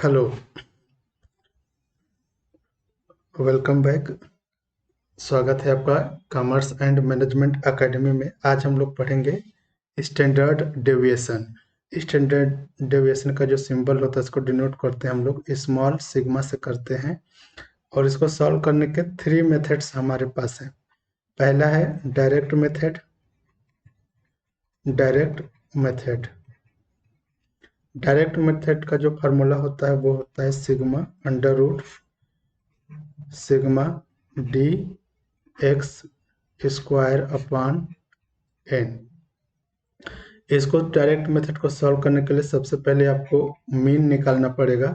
Hello, welcome back. स्वागत है आपका कॉमर्स एंड मैनेजमेंट एकेडमी में। आज हम लोग पढ़ेंगे स्टैंडर्ड डेविएशन। स्टैंडर्ड डेविएशन का जो सिंबल होता है इसको डिनोट करते हैं हम लोग स्मॉल सिग्मा से करते हैं। और इसको सॉल्व करने के 3 मेथड्स हमारे पास हैं। पहला है direct method. Direct method direct method का जो फार्मूला होता है वो होता है sigma under root sigma D X square upon N. इसको डायरेक्ट मेथड को सॉल्व करने के लिए सबसे पहले आपको मीन निकालना पड़ेगा।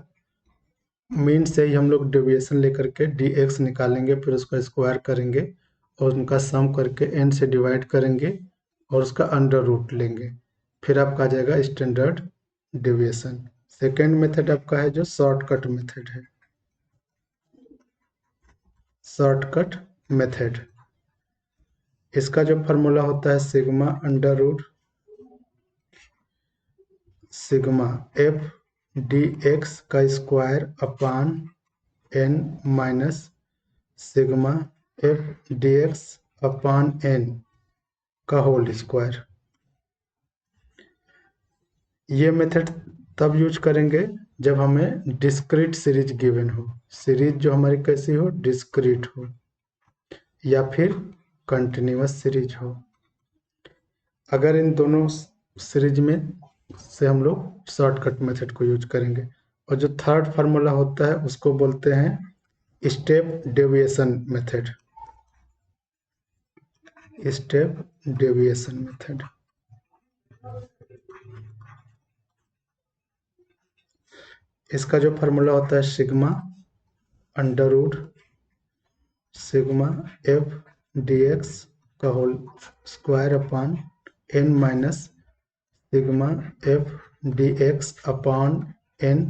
मीन से ही हम लोग डेविएशन लेकर के डी एक्स निकालेंगे, फिर उसका स्क्वायर करेंगे और उनका सम करके एन से डिवाइड करेंगे और उसका अंडर रूट लेंगे। फिर आपका आ जाएगा स्टैंडर्ड डेविएशन। सेकेंड मेथड आपका है जो शॉर्टकट मेथड है। शॉर्टकट मेथड, इसका जो फार्मूला होता है sigma under root sigma F D X का square upon N minus sigma F D X upon N का होल स्क्वायर। ये मेथड तब यूज करेंगे जब हमें डिस्क्रीट सीरीज गिवन हो। सीरीज जो हमारी कैसी हो, डिस्क्रीट हो या फिर कंटिन्यूअस सीरीज हो। अगर इन दोनों सीरीज में से हम लोग शॉर्टकट मेथड को यूज करेंगे। और जो थर्ड फार्मूला होता है उसको बोलते हैं step deviation method. Step deviation method, इसका जो फार्मूला होता है sigma under root sigma F D X का whole square upon N minus sigma F D X upon N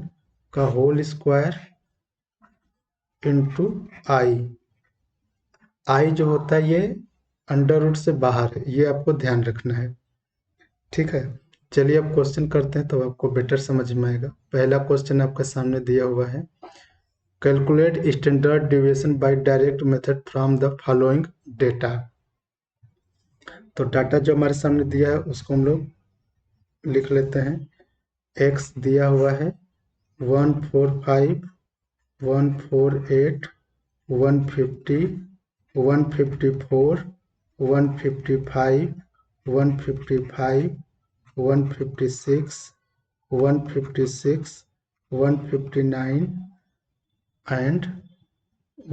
का whole square into I. I जो होता है ये अंडर रूट से बाहर है, ये आपको ध्यान रखना है। ठीक है, चलिए अब क्वेश्चन करते हैं तो आपको बेटर समझ में आएगा। पहला क्वेश्चन आपके सामने दिया हुआ है, calculate standard deviation by direct method from the following data. तो डाटा जो हमारे सामने दिया है उसको हम लोग लिख लेते हैं। एक्स दिया हुआ है 145 148 150 154 155 155 156 156 159 एंड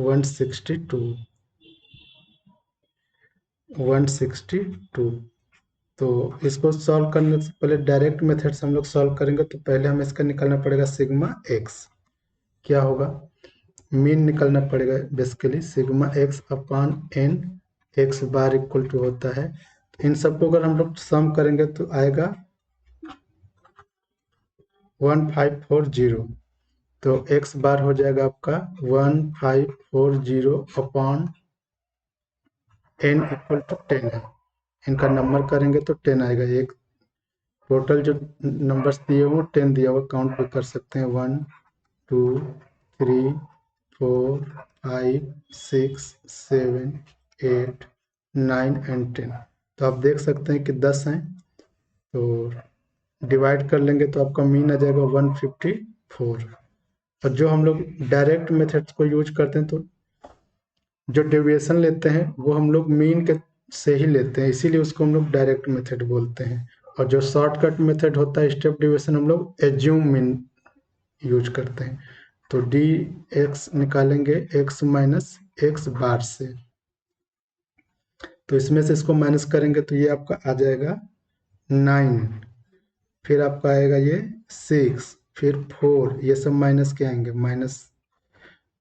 162 162। तो इसको सॉल्व करने से पहले डायरेक्ट मेथड से हम लोग सॉल्व करेंगे तो पहले हमें इसका निकालना पड़ेगा सिग्मा एक्स। क्या होगा, मीन निकालना पड़ेगा basically. Sigma X upon N X bar equal to होता है, तो इन सबको अगर हम लोग सम करेंगे तो आएगा 1540। तो एक्स बार हो जाएगा आपका 1540 अपॉन एन इक्वल टू 10 है। इनका नंबर करेंगे तो 10 आएगा। एक टोटल जो नंबर्स दिए हुए 10 दिया हुआ, काउंट भी कर सकते हैं 1 2 3 4 5 6 7 8 9 एंड 10। तो आप देख सकते हैं कि 10 हैं, तो डिवाइड कर लेंगे तो आपका मीन आ जाएगा 154। और जो हम लोग डायरेक्ट मेथड्स को यूज करते हैं तो जो डेविएशन लेते हैं वो हम लोग मीन के से ही लेते हैं, इसीलिए उसको हम लोग डायरेक्ट मेथड बोलते हैं। और जो शॉर्टकट मेथड होता है स्टेप डेविएशन, हम लोग एज्यूम मीन यूज करते हैं। तो डी एक्स निकालेंगे एक्स माइनस एक्स बार से, तो इसमें से इसको माइनस करेंगे तो ये आपका आ जाएगा 9। फिर आपका आएगा ये 6, फिर 4, ये सब माइनस के आएंगे माइनस,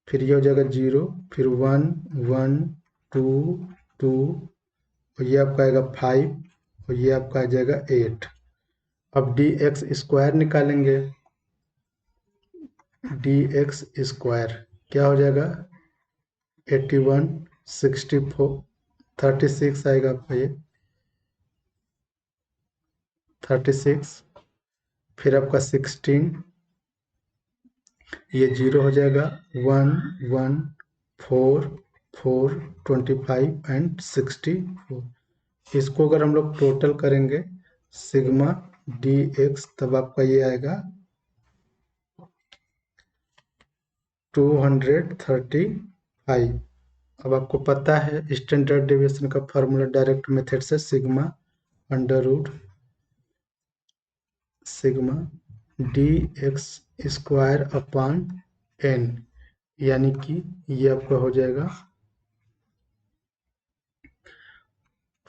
फिर ये हो जाएगा 0, फिर 1 1 2 2, और ये आपका आएगा 5 और ये आपका आ जाएगा 8। अब डी एक्स स्क्वायर निकालेंगे। डी एक्स स्क्वायर क्या हो जाएगा 81 64 36 आएगा आपका ये 36, फिर आपका 16, ये 0 हो जाएगा 1 1 4 4 25 एंड 64। इसको अगर हम लोग टोटल करेंगे सिग्मा डी एक्स, तब आपका ये आएगा 235। अब आपको पता है स्टैंडर्ड डेविएशन का फॉर्मूला डायरेक्ट मेथड से sigma under root sigma D X square upon N, यानी कि ये आपका हो जाएगा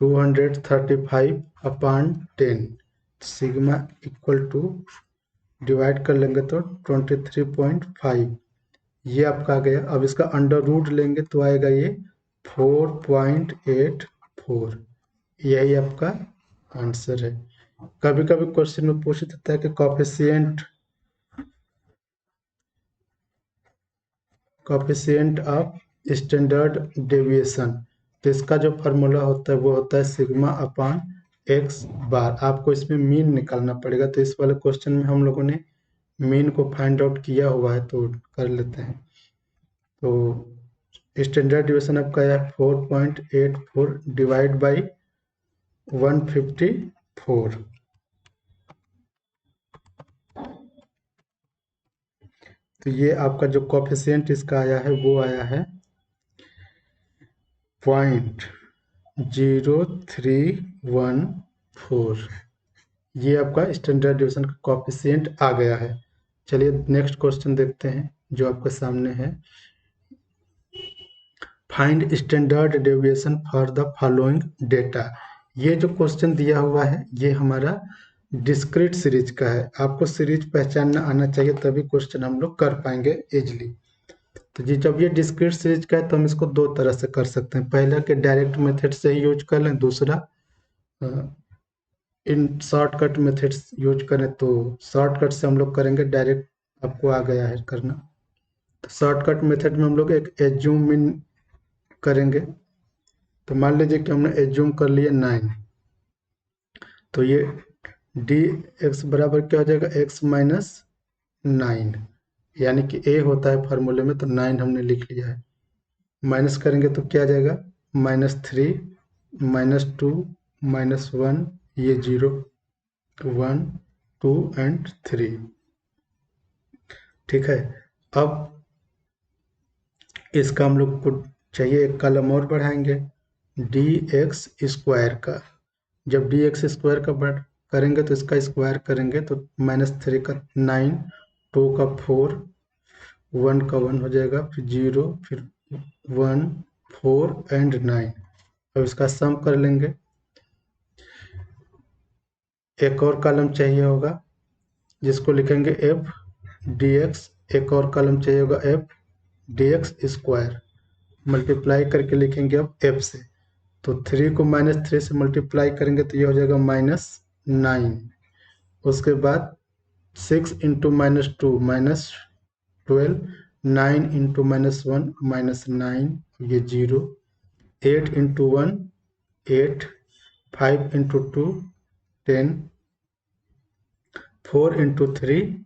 235 upon 10। Sigma equal to divide कर लेंगे तो 23.5, ये आपका आ गया। अब इसका अंडर रूट लेंगे तो आएगा ये 4.84। यही आपका आंसर है। कभी कभी क्वेश्चन में पूछ देता है कि कॉफिशिएंट ऑफ स्टैंडर्ड डेविएशन, तो इसका जो फार्मूला होता है वो होता है सिग्मा अपॉन एक्स बार। आपको इसमें मीन निकालना पड़ेगा, तो इस वाले क्वेश्चन में हम लोगों ने मीन को फाइंड आउट किया हुआ है, तो कर लेते हैं। तो स्टैंडर्ड डेविएशन आपका है 4.84 डिवाइड बाई 154। तो ये आपका जो कोफिशिएंट इसका आया है वो आया है 0.0314। ये आपका स्टैंडर्ड डेविएशन का कोफिशिएंट आ गया है। चलिए नेक्स्ट क्वेश्चन देखते हैं जो आपके सामने है। Find standard deviation for the following data. ये जो क्वेश्चन दिया हुआ है ये हमारा डिस्क्रीट सीरीज का है। आपको सीरीज पहचानना आना चाहिए, तभी क्वेश्चन हम लोग कर पाएंगे इजिली। तो जी जब ये डिस्क्रीट सीरीज का है तो हम इसको दो तरह से कर सकते हैं। पहला कि डायरेक्ट मेथड से ही यूज कर लें, दूसरा इन शॉर्टकट मेथड्स यूज करें। तो शॉर्टकट से हम लोग करेंगे, डायरेक्ट आपको आ गया है करना। तो शॉर्टकट मेथड में हम लोग एक एज्यूम इन करेंगे। तो मान लीजिए कि हमने एज्यूम कर लिए 9, तो ये डी एक्स बराबर क्या हो जाएगा x माइनस 9, यानी कि a होता है फार्मूले में, तो 9 हमने लिख लिया है। माइनस करेंगे तो क्या आ जाएगा -3 -2 -1, ये 0 1 2 एंड 3। ठीक है। अब इसका हम लोग को चाहिए एक कॉलम और बढ़ाएंगे डी एक्स स्क्वायर का। जब डी एक्स स्क्वायर का बढ़ करेंगे तो इसका स्क्वायर करेंगे तो -3 का 9, 2 का 4, 1 का 1 हो जाएगा, फिर 0, फिर 1 4 एंड 9। अब इसका सम कर लेंगे। एक और कॉलम चाहिए होगा जिसको लिखेंगे एफ डी एक्स, एक और कॉलम चाहिए होगा F D X square. Multiply करके लिखेंगे अब एफ से, तो 3 को -3 से मल्टीप्लाई करेंगे तो ये हो जाएगा -9। उसके बाद 6 इंटू -2 -12, 9 इंटू -1 -9, ये 0, 8 इंटू 1 8, 5 इंटू 2 10, 4 इंटू 3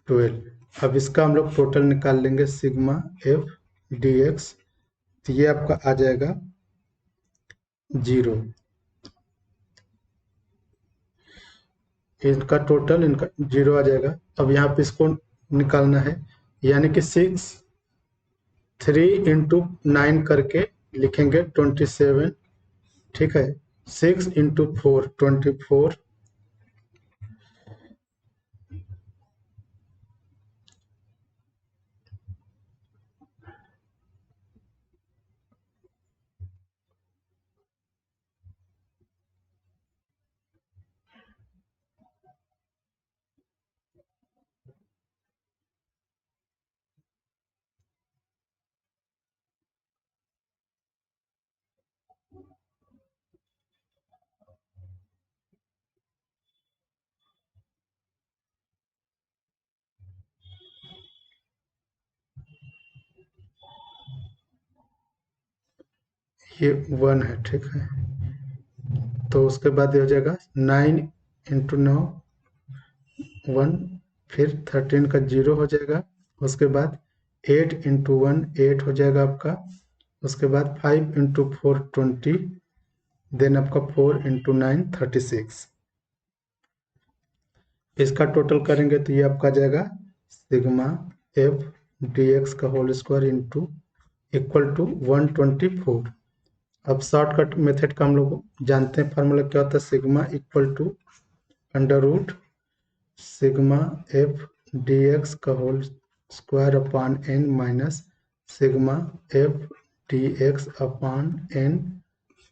12। अब इसका हम लोग टोटल निकाल लेंगे सिग्मा एफ डी एक्स, तो ये आपका आ जाएगा 0। इनका टोटल इनका 0 आ जाएगा। अब यहाँ पे इसको निकालना है, यानी कि 3 इंटू 9 करके लिखेंगे 27। ठीक है। 6 इंटू 4 24, ये 1 है। ठीक है। तो उसके बाद ये हो जाएगा 9 इंटू 9 1, फिर 13 का 0 हो जाएगा, उसके बाद 8 इंटू 1 8 हो जाएगा आपका। उसके बाद 5 इंटू 4 20, देन आपका 4 इंटू 9 36। इसका टोटल करेंगे तो ये आपका आ जाएगा सिग्मा एफ डी एक्स का whole square into equal to 124। अब शॉर्टकट मेथड का हम लोग जानते हैं, फार्मूला क्या होता है, sigma equal to under root sigma F D X का whole square upon N minus sigma F D X upon N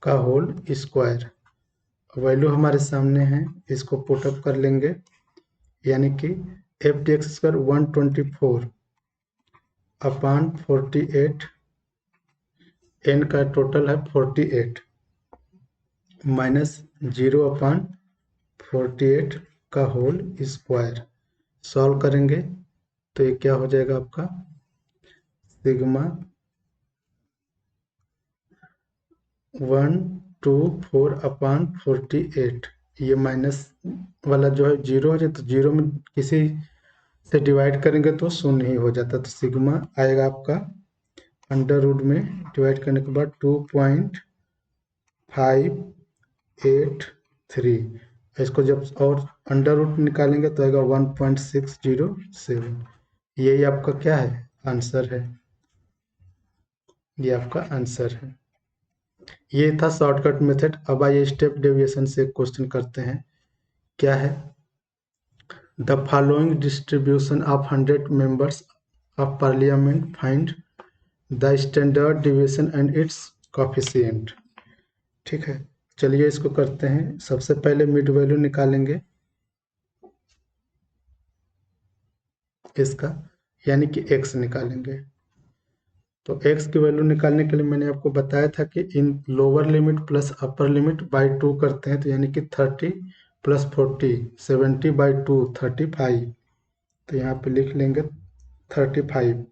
का होल स्क्वायर। वैल्यू हमारे सामने है, इसको पुटअप कर लेंगे, यानी कि F D X square 124 upon 48, N का टोटल है 48 माइनस 0 अपान 48 का होल स्क्वायर। सॉल्व करेंगे तो ये क्या हो जाएगा आपका सिग्मा 124 अपान 48, ये माइनस वाला जो है जीरो हो जाए तो जीरो में किसी से डिवाइड करेंगे तो शून्य ही हो जाता, तो सिग्मा आएगा आपका अंडर रूट में डिवाइड करने के बाद 2.583। इसको जब और अंडर रूट निकालेंगे तो आएगा 1.607। यही आपका क्या है, आंसर है, ये आपका आंसर है। ये था शॉर्टकट मेथड। अब आइए स्टेप डेविएशन से क्वेश्चन करते हैं। क्या है, the following distribution of 100 members of parliament find the standard deviation and it's coefficient. ठीक है, चलिए इसको करते हैं। सबसे पहले मिड वैल्यू निकालेंगे इसका, यानी कि x निकालेंगे। तो x की वैल्यू निकालने के लिए मैंने आपको बताया था कि इन lower limit plus upper limit by 2 करते हैं, तो यानी कि 30 प्लस 40 70 बाई 2 35। तो यहाँ पे लिख लेंगे 35,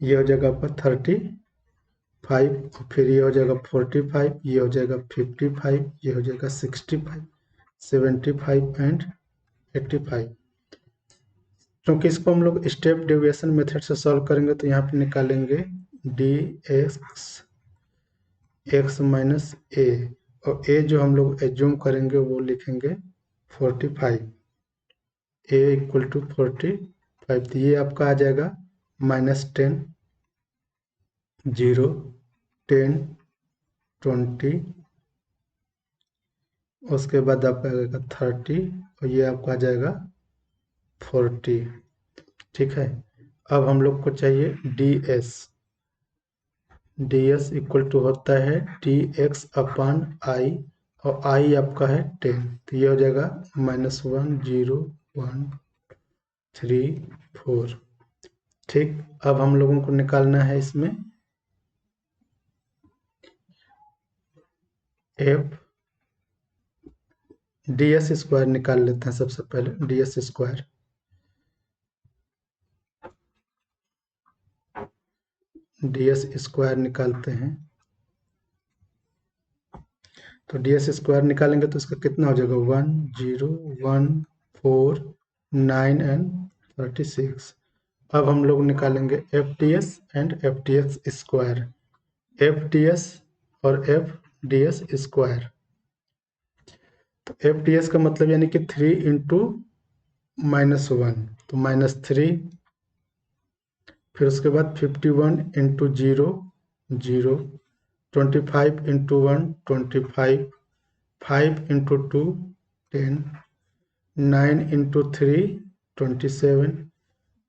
ये हो जाएगा आपका 35, फिर ये हो जाएगा 45, ये हो जाएगा 55, ये हो जाएगा 65 75 एंड 85। क्योंकि इसको हम लोग स्टेप डेविएशन मेथड से सॉल्व करेंगे तो यहाँ पे निकालेंगे डी एक्स माइनस ए, और ए जो हम लोग एज्यूम करेंगे वो लिखेंगे 45, ए इक्वल टू 45। तो ये आपका आ जाएगा -10 0 10 20, उसके बाद आपका आएगा 30, और ये आपका आ जाएगा 40। ठीक है, अब हम लोग को चाहिए डी एस इक्वल टू होता है डी एक्स अपान आई, और आई आपका है 10, तो ये हो जाएगा -1 0 1 3 4। ठीक, अब हम लोगों को निकालना है इसमें एफ डी एस स्क्वायर निकाल लेते हैं। सबसे पहले D S square, D S square निकालते हैं। तो डी एस स्क्वायर निकालेंगे तो इसका कितना हो जाएगा 1 0 1 4 9 एंड 36। अब हम लोग निकालेंगे F D S and F D S square, F D S और एफ डी एस स्क्वायर। तो एफ डी एस का मतलब यानी कि 3 इंटू -1, तो -3, फिर उसके बाद 51 into 0 0, 25 into 1 25, 5 into 2 10, 9 into 3 27,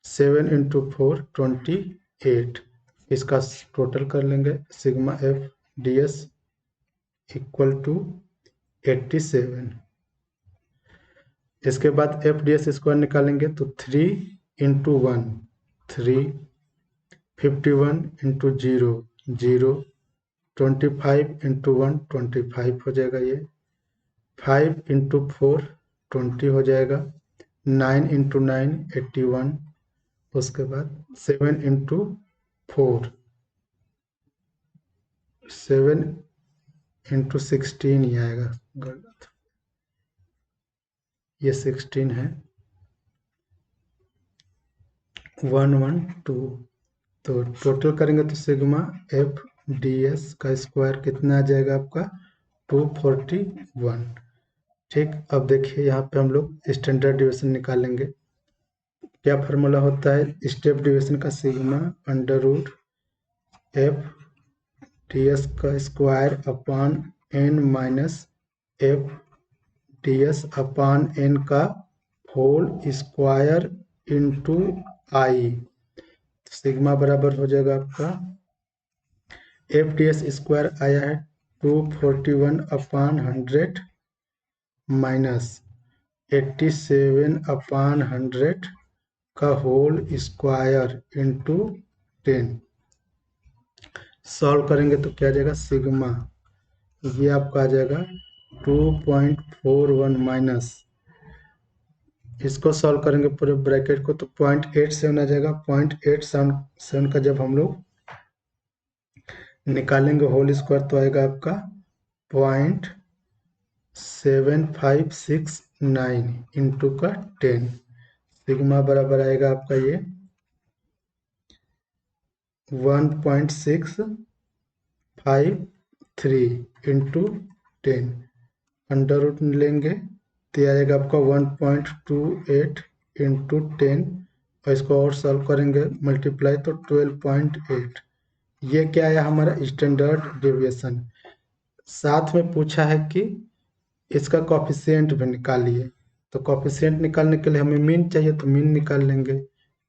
7 into 4 28। इसका टोटल कर लेंगे, sigma F D S equal to 87। इसके बाद एफ डी एस स्क्वायर निकालेंगे तो 3 इंटू 1 3, 51 इंटू 0 0, 25 इंटू 1 25 हो जाएगा, ये 5 इंटू 4 20 हो जाएगा, 9 इंटू 9 81, उसके बाद 7 इंटू 4 7 इंटू 16 ही आएगा, ये 16 है। 112। तो टोटल करेंगे तो सिग्मा एफ डी एस का स्क्वायर कितना आ जाएगा आपका 241। ठीक, अब देखिए यहाँ पे हम लोग स्टैंडर्ड डिवीजन निकालेंगे। क्या फार्मूला होता है स्टेप डिवीजन का? Sigma under root F D S का square upon N minus F D S upon N का whole square into I. Sigma बराबर हो जाएगा आपका एफ डी एस स्क्वायर आया है 241 अपान 100 माइनस 87 अपान 100 का होल स्क्वायर इंटू 10। सॉल्व करेंगे तो क्या आ जाएगा सिग्मा, ये आपका आ जाएगा 2.41 माइनस, इसको सॉल्व करेंगे पूरे ब्रैकेट को तो 0.87 आ जाएगा। 0.87 का जब हम लोग निकालेंगे होल स्क्वायर तो आएगा आपका 0.7569 इंटू का 10। सिग्मा बराबर आएगा आपका ये 1.653 इंटू 10। अंडर रूट लेंगे तो आएगा आपका 1.28 इंटू 10 और इसको और सॉल्व करेंगे मल्टीप्लाई तो 12.8। ये क्या है हमारा स्टैंडर्ड डेविएशन। साथ में पूछा है कि इसका कॉफिशिएंट भी निकालिए, तो कॉफिशिएंट निकालने के लिए हमें मीन चाहिए तो मीन निकाल लेंगे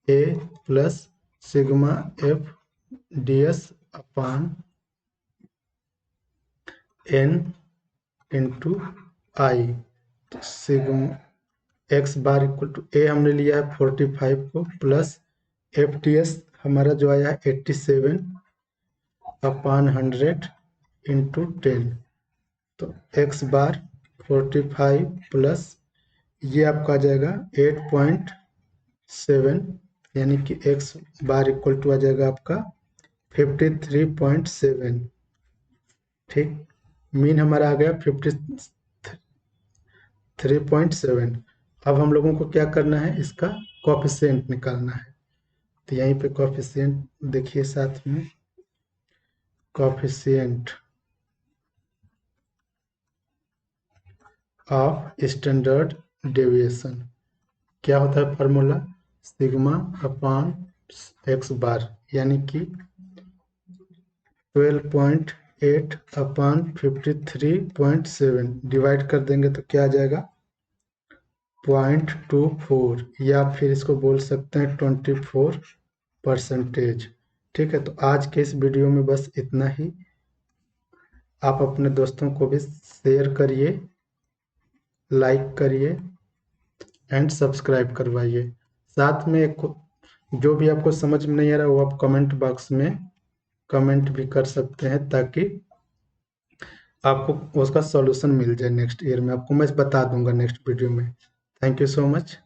A plus sigma F D S upon N into I. तो sigma X bar equal to A हमने लिया है 45 को प्लस एफ टी एस हमारा जो आया है 87 अपान 100 इंटू 10। तो एक्स बार 45 प्लस ये आपका आ जाएगा 8.7 यानी कि एक्स बार इक्वल टू आ जाएगा आपका 53.7। ठीक, मीन हमारा आ गया 53.7। अब हम लोगों को क्या करना है इसका कॉफिशिएंट निकालना है। तो यहीं पे कॉफिशिएंट देखिए साथ में कॉफिशिएंट ऑफ स्टैंडर्ड डेविएशन क्या होता है फार्मूला सिग्मा अपान एक्स बार यानी कि 12.8 अपान 53.7 डिवाइड कर देंगे तो क्या आ जाएगा 0.24 या फिर इसको बोल सकते हैं 24%। ठीक है, तो आज के इस वीडियो में बस इतना ही। आप अपने दोस्तों को भी शेयर करिए, लाइक करिए एंड सब्सक्राइब करवाइए। साथ में जो भी आपको समझ में नहीं आ रहा वो आप कमेंट बॉक्स में कमेंट भी कर सकते हैं ताकि आपको उसका सॉल्यूशन मिल जाए। नेक्स्ट ईयर में आपको मैं बता दूंगा नेक्स्ट वीडियो में। Thank you so much.